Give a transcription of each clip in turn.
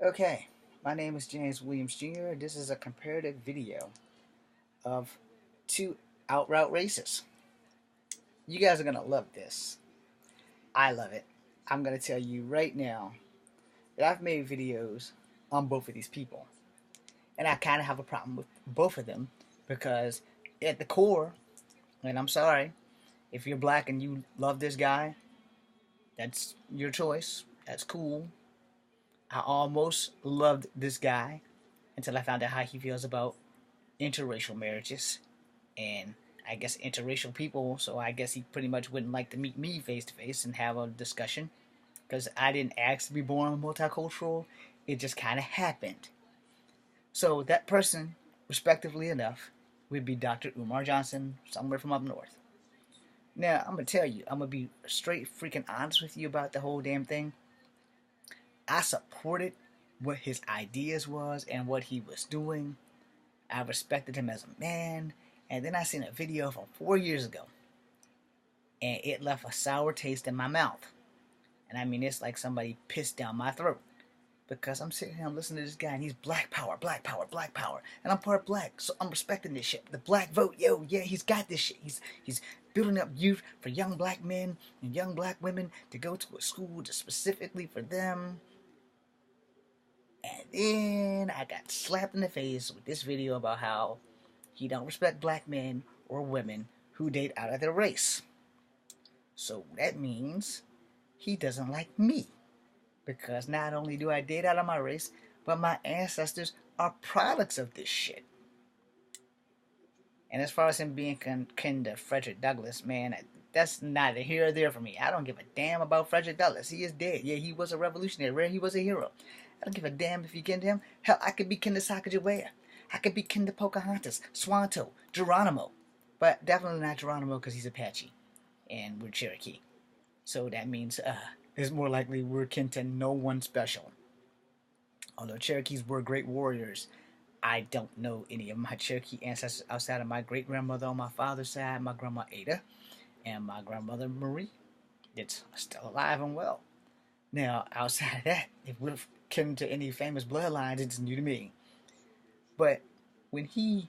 Okay, my name is James Williams Jr. This is a comparative video of two outright racists. You guys are gonna love this. I love it. I'm gonna tell you right now that I've made videos on both of these people, and I kind of have a problem with both of them because at the core, and I'm sorry if you're black and you love this guy, that's your choice. That's cool. I almost loved this guy until I found out how he feels about interracial marriages and I guess interracial people. So I guess he pretty much wouldn't like to meet me face to face and have a discussion because I didn't ask to be born multicultural. It just kind of happened. So that person, respectively enough, would be Dr. Umar Johnson, somewhere from up north. Now I'm gonna tell you, I'm gonna be straight freaking honest with you about the whole damn thing. I supported what his ideas was and what he was doing. I respected him as a man. And then I seen a video from 4 years ago, and it left a sour taste in my mouth. And I mean, it's like somebody pissed down my throat because I'm sitting here, I'm listening to this guy, and he's black power, black power, black power, and I'm part black, so I'm respecting this shit. The black vote, yo, yeah, he's got this shit. He's building up youth for young black men and young black women to go to a school just specifically for them. And then I got slapped in the face with this video about how he don't respect black men or women who date out of their race. So that means he doesn't like me. Because not only do I date out of my race, but my ancestors are products of this shit. And as far as him being kin to Frederick Douglass, man, that's neither here or there for me. I don't give a damn about Frederick Douglass. He is dead. Yeah, he was a revolutionary. He was a hero. I don't give a damn if you kin to him. Hell, I could be kin to Sacagawea. I could be kin to Pocahontas, Swanto, Geronimo. But definitely not Geronimo because he's Apache. And we're Cherokee. So that means it's more likely we're kin to no one special. Although Cherokees were great warriors, I don't know any of my Cherokee ancestors outside of my great grandmother on my father's side, my grandma Ada, and my grandmother Marie. It's still alive and well. Now, outside of that, if we're kin to any famous bloodlines, it's new to me. But when he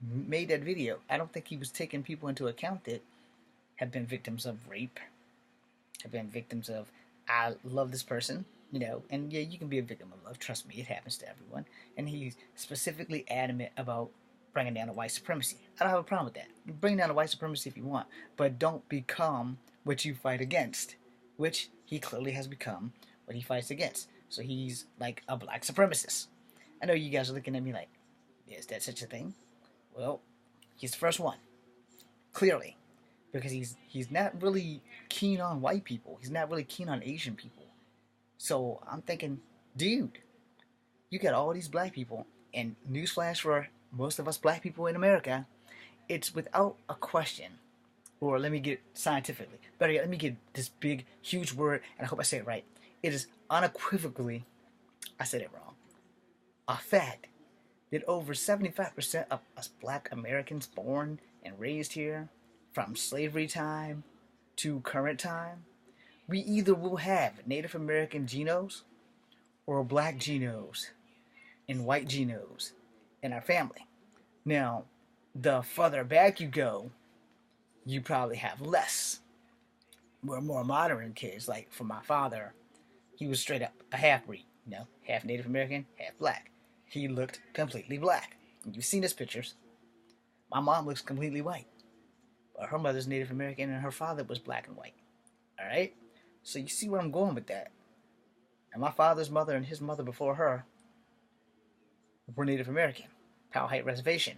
made that video, I don't think he was taking people into account that have been victims of rape, have been victims of, I love this person, and yeah, you can be a victim of love. Trust me, it happens to everyone. And he's specifically adamant about bringing down the white supremacy. I don't have a problem with that. Bring down the white supremacy if you want, but don't become what you fight against, which he clearly has become what he fights against. So he's like a black supremacist. I know you guys are looking at me like, is that such a thing? Well, he's the first one, clearly, because he's not really keen on white people. He's not really keen on Asian people. So I'm thinking, dude, you got all these black people, and newsflash for most of us black people in America, it's without a question, or let me get scientifically, better yet, let me get this big, huge word, and I hope I say it right. It is unequivocally, I said it wrong, a fact that over 75% of us black Americans born and raised here, from slavery time to current time, we either will have Native American genomes or black genomes and white genomes in our family. Now, the further back you go, you probably have less. We're more modern kids. Like for my father, he was straight up a half breed, half Native American, half black. He looked completely black. You've seen his pictures. My mom looks completely white. But her mother's Native American and her father was black and white. Alright? So you see where I'm going with that. And my father's mother and his mother before her were Native American. Powhite Reservation.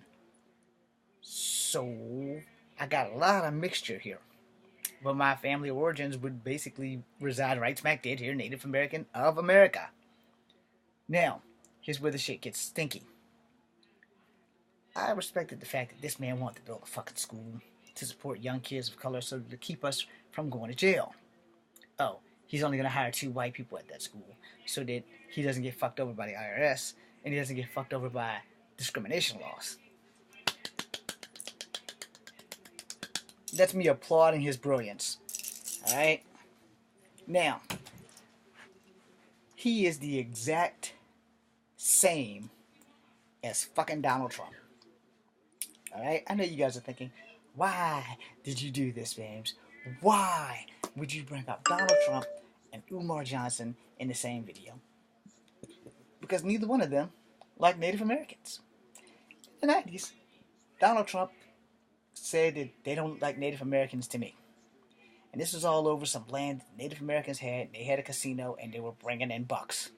So I got a lot of mixture here. But my family origins would basically reside right smack dead here, Native American of America. Now, here's where the shit gets stinky. I respected the fact that this man wanted to build a fucking school to support young kids of color so to keep us from going to jail. Oh, he's only going to hire 2 white people at that school so that he doesn't get fucked over by the IRS and he doesn't get fucked over by discrimination laws. That's me applauding his brilliance. Alright? Now, He is the exact same as fucking Donald Trump. Alright? I know you guys are thinking, why did you do this, James? Why would you bring up Donald Trump and Umar Johnson in the same video? Because neither one of them like Native Americans. In the 90s, Donald Trump said that they don't like Native Americans to me. And this was all over some land Native Americans had. They had a casino and they were bringing in bucks.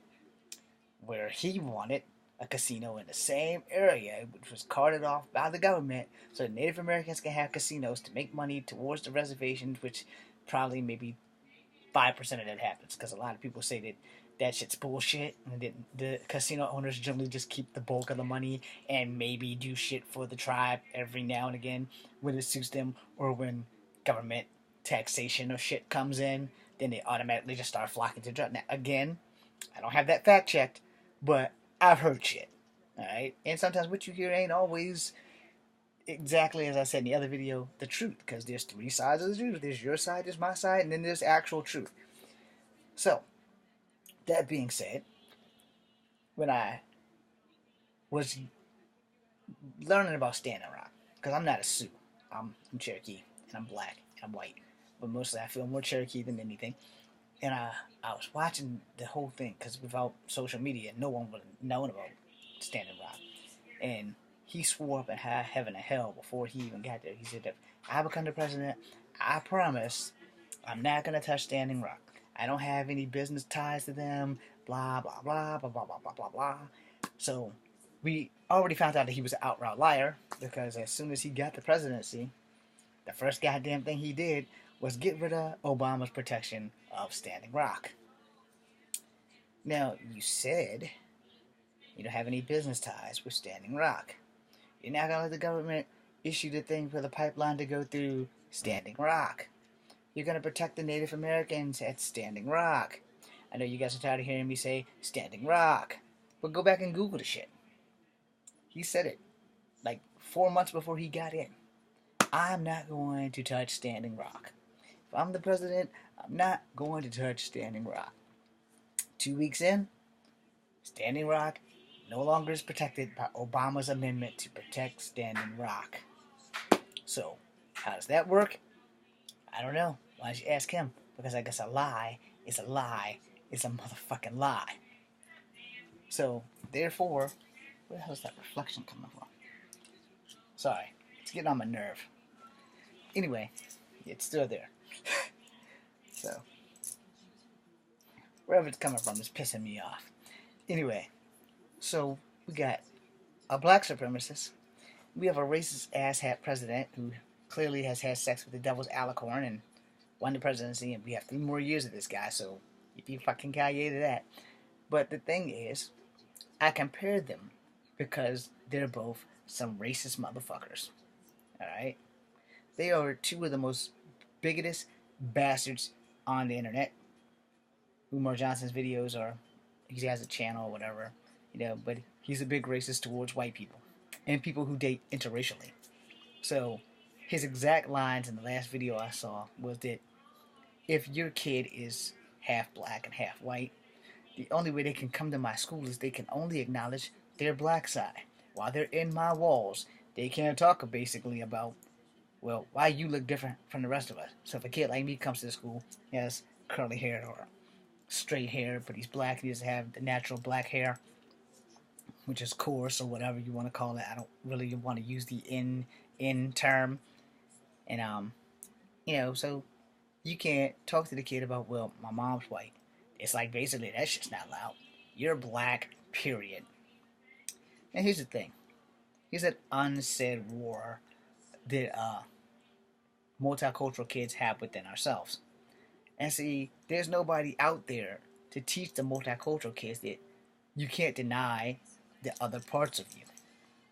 Where he wanted a casino in the same area, which was carted off by the government, so that Native Americans can have casinos to make money towards the reservations, which probably maybe 5% of that happens, because a lot of people say that that shit's bullshit, and that the casino owners generally just keep the bulk of the money and maybe do shit for the tribe every now and again when it suits them, or when government taxation or shit comes in, then they automatically just start flocking to the tribe. Now, again, I don't have that fact checked, but I've heard shit. Alright? And sometimes what you hear ain't always exactly as I said in the other video, the truth. Because there's three sides of the truth. There's your side, there's my side, and then there's actual truth. So, that being said, when I was learning about Standing Rock, because I'm not a Sioux, I'm Cherokee, and I'm black, and I'm white, but mostly I feel more Cherokee than anything. And I was watching the whole thing, because without social media, no one would have known about Standing Rock. And he swore up in high heaven and hell before he even got there. He said, if I become the president, I promise I'm not going to touch Standing Rock. I don't have any business ties to them, blah, blah, blah, blah, blah, blah, blah, blah, blah. So we already found out that he was an outright liar, because as soon as he got the presidency, the first goddamn thing he did was get rid of Obama's protection of Standing Rock. Now, you said you don't have any business ties with Standing Rock. You're not going to let the government issue the thing for the pipeline to go through Standing Rock. You're going to protect the Native Americans at Standing Rock. I know you guys are tired of hearing me say Standing Rock, but go back and Google the shit. He said it like 4 months before he got in. I'm not going to touch Standing Rock. If I'm the president, I'm not going to touch Standing Rock. 2 weeks in, Standing Rock no longer is protected by Obama's amendment to protect Standing Rock. So, how does that work? I don't know. Why don't you ask him? Because I guess a lie is a lie is a motherfucking lie. So, therefore, where the hell is that reflection coming from? Sorry, it's getting on my nerve. Anyway, it's still there. So, wherever it's coming from is pissing me off. Anyway, so we got a black supremacist. We have a racist asshat president who clearly has had sex with the devil's alicorn and won the presidency, and we have 3 more years of this guy, so if you fucking calculated that. But the thing is, I compared them because they're both some racist motherfuckers. Alright? They are 2 of the most biggest bastards on the internet. Umar Johnson's videos are, he has a channel or whatever, but he's a big racist towards white people and people who date interracially. So his exact lines in the last video I saw was that if your kid is half black and half white, the only way they can come to my school is they can only acknowledge their black side. While they're in my walls, they can't talk basically about, well, why you look different from the rest of us. So if a kid like me comes to the school, he has curly hair or straight hair, but he's black, he doesn't have the natural black hair, which is coarse or whatever you want to call it. I don't really want to use the in term. And so you can't talk to the kid about, well, my mom's white. It's like basically that shit's not allowed. You're black, period. And here's the thing. Here's an unsaid war that multicultural kids have within ourselves. And see, there's nobody out there to teach the multicultural kids that you can't deny the other parts of you.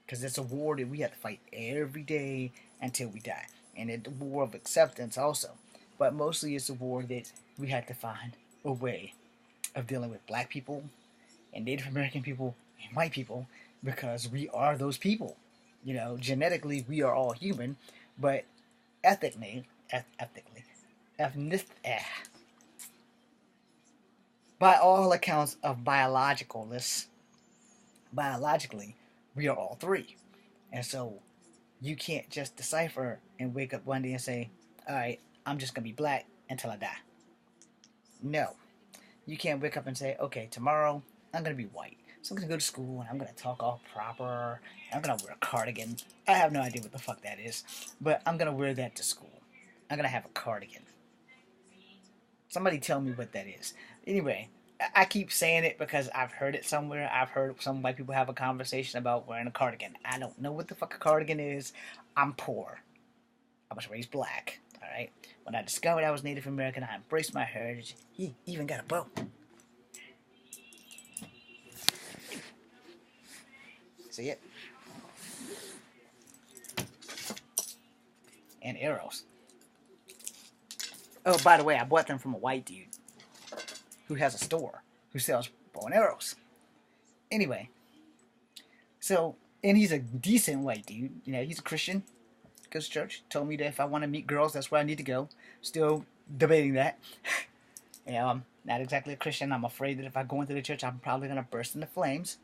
Because it's a war that we have to fight every day until we die. And it's a war of acceptance also. But mostly it's a war that we have to find a way of dealing with black people and Native American people and white people, because we are those people. Genetically we are all human, but ethnically, by all accounts of biologically, we are all three. And so you can't just decipher and wake up one day and say, all right, I'm just going to be black until I die. No. You can't wake up and say, okay, tomorrow I'm going to be white. So I'm going to go to school and I'm going to talk all proper. I'm going to wear a cardigan. I have no idea what the fuck that is. But I'm going to wear that to school. I'm going to have a cardigan. Somebody tell me what that is. Anyway, I keep saying it because I've heard it somewhere. I've heard some white people have a conversation about wearing a cardigan. I don't know what the fuck a cardigan is. I'm poor. I was raised black. Alright? When I discovered I was Native American, I embraced my heritage. He even got a bow. See it? And arrows. Oh, by the way, I bought them from a white dude who has a store who sells bow and arrows. Anyway, so, and he's a decent white dude. You know, he's a Christian, goes to church. Told me that if I want to meet girls, that's where I need to go. Still debating that. Yeah, I'm not exactly a Christian. I'm afraid that if I go into the church, I'm probably gonna burst into flames.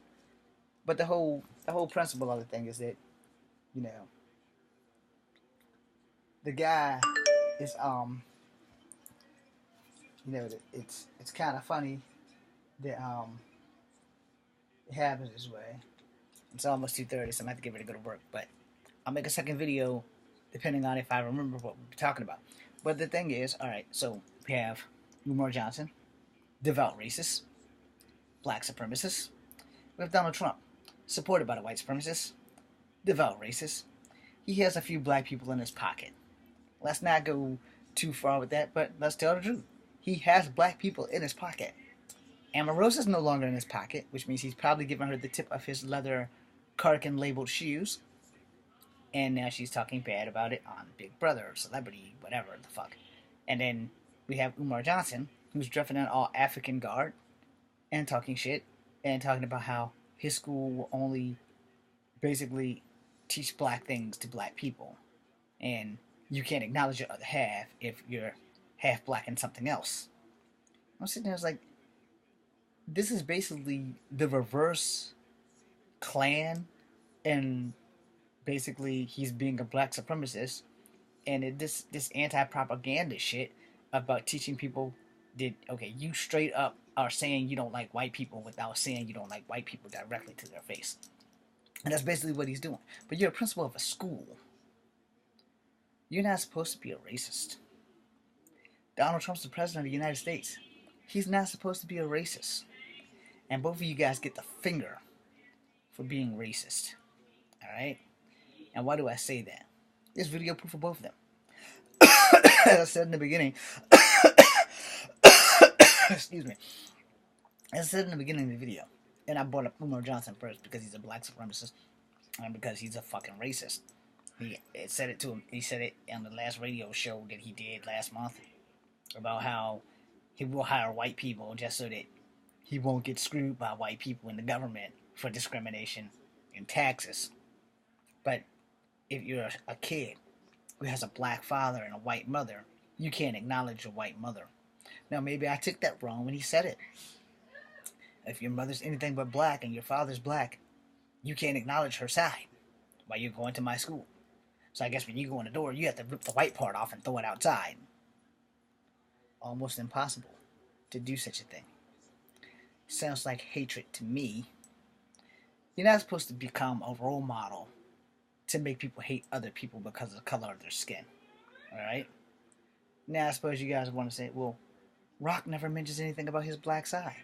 But the whole principle of the thing is that, you know, the guy is you know, it's kind of funny that it happens this way. It's almost 2:30, so I'm gonna have to get ready to go to work. But I'll make a second video depending on if I remember what we're talking about. But the thing is, all right, so we have Umar Johnson, devout racist, black supremacist. We have Donald Trump, supported by the white supremacists, devout racist. He has a few black people in his pocket. Let's not go too far with that, but let's tell the truth. He has black people in his pocket. Omarosa's no longer in his pocket, which means he's probably given her the tip of his leather cardigan labeled shoes. And now she's talking bad about it on Big Brother, or Celebrity, whatever the fuck. And then we have Umar Johnson, who's dressing in all African garb and talking shit and talking about how his school will only basically teach black things to black people. And you can't acknowledge your other half if you're half black and something else. I'm sitting there, I was like, this is basically the reverse Klan, and basically he's being a black supremacist, and this anti-propaganda shit about teaching people that, okay, you straight up are saying you don't like white people without saying you don't like white people directly to their face. And that's basically what he's doing. But you're a principal of a school. You're not supposed to be a racist. Donald Trump's the president of the United States. He's not supposed to be a racist. And both of you guys get the finger for being racist. Alright? And why do I say that? There's video proof of both of them. As I said in the beginning, excuse me. As I said in the beginning of the video, and I brought up Umar Johnson first because he's a black supremacist and because he's a fucking racist. He said it to him. He said it on the last radio show that he did last month about how he will hire white people just so that he won't get screwed by white people in the government for discrimination and taxes. But if you're a kid who has a black father and a white mother, you can't acknowledge your white mother. Now, maybe I took that wrong when he said it. If your mother's anything but black and your father's black, you can't acknowledge her side while you're going to my school. So I guess when you go in the door, you have to rip the white part off and throw it outside. Almost impossible to do such a thing. Sounds like hatred to me. You're not supposed to become a role model to make people hate other people because of the color of their skin. Alright? Now I suppose you guys want to say, well, Rock never mentions anything about his black side.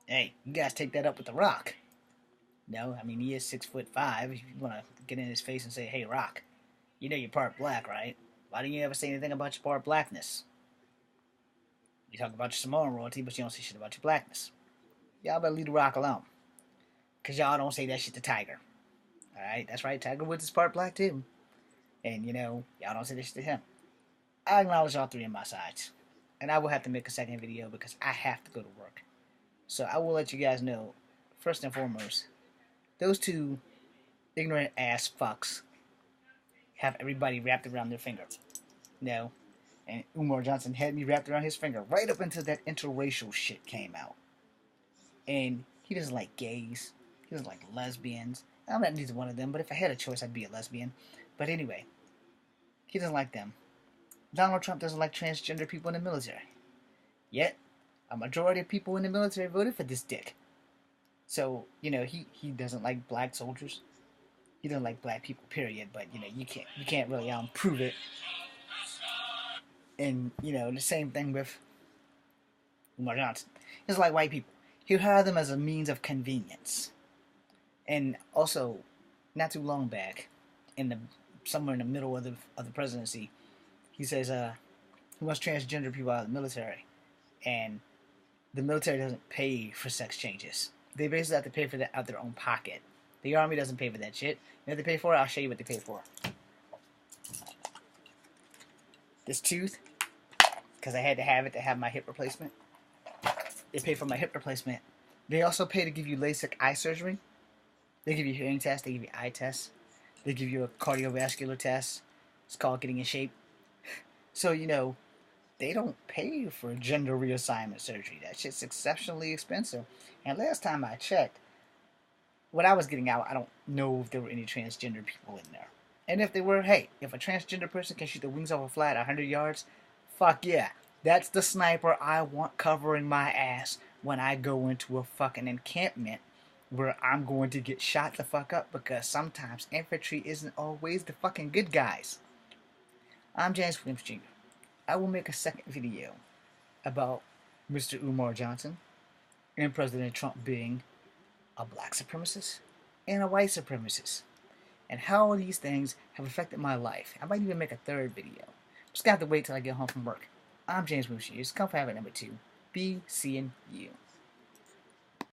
Hey, you guys take that up with the Rock. No, I mean, he is 6'5". If you want to get in his face and say, hey, Rock, you know you're part black, right? Why didn't you ever say anything about your part blackness? You talk about your Samoan royalty, but you don't say shit about your blackness. Y'all better leave the Rock alone. Because y'all don't say that shit to Tiger. Alright, that's right, Tiger Woods is part black too. And, you know, y'all don't say that shit to him. I acknowledge all three of my sides. And I will have to make a second video because I have to go to work. So I will let you guys know, first and foremost, those two ignorant ass fucks have everybody wrapped around their finger. No, And Umar Johnson had me wrapped around his finger right up until that interracial shit came out. And he doesn't like gays. He doesn't like lesbians. I'm not neither one of them, but if I had a choice, I'd be a lesbian. But anyway, he doesn't like them. Donald Trump doesn't like transgender people in the military. Yet, a majority of people in the military voted for this dick. So, he doesn't like black soldiers. He doesn't like black people, period. But, you can't really prove it. And, the same thing with Umar Johnson. It's like white people. He'll hire them as a means of convenience. And also, not too long back, somewhere in the middle of the presidency, he says he wants transgender people out of the military, and the military doesn't pay for sex changes. They basically have to pay for that out of their own pocket. The army doesn't pay for that shit. You know what they pay for? I'll show you what they pay for. This tooth, because I had to have it to have my hip replacement. They pay for my hip replacement. They also pay to give you LASIK eye surgery. They give you hearing tests. They give you eye tests. They give you a cardiovascular test. It's called getting in shape. So, they don't pay for gender reassignment surgery. That shit's exceptionally expensive. And last time I checked, what I was getting out, I don't know if there were any transgender people in there. And if there were, hey, if a transgender person can shoot the wings off a fly at 100 yards, fuck yeah. That's the sniper I want covering my ass when I go into a fucking encampment where I'm going to get shot the fuck up, because sometimes infantry isn't always the fucking good guys. I'm James Williams Jr. I will make a second video about Mr. Umar Johnson and President Trump being a black supremacist and a white supremacist, and how these things have affected my life. I might even make a third video. Just gonna have to wait till I get home from work. I'm James Williams Jr. Come for habit number 2. Be seeing you.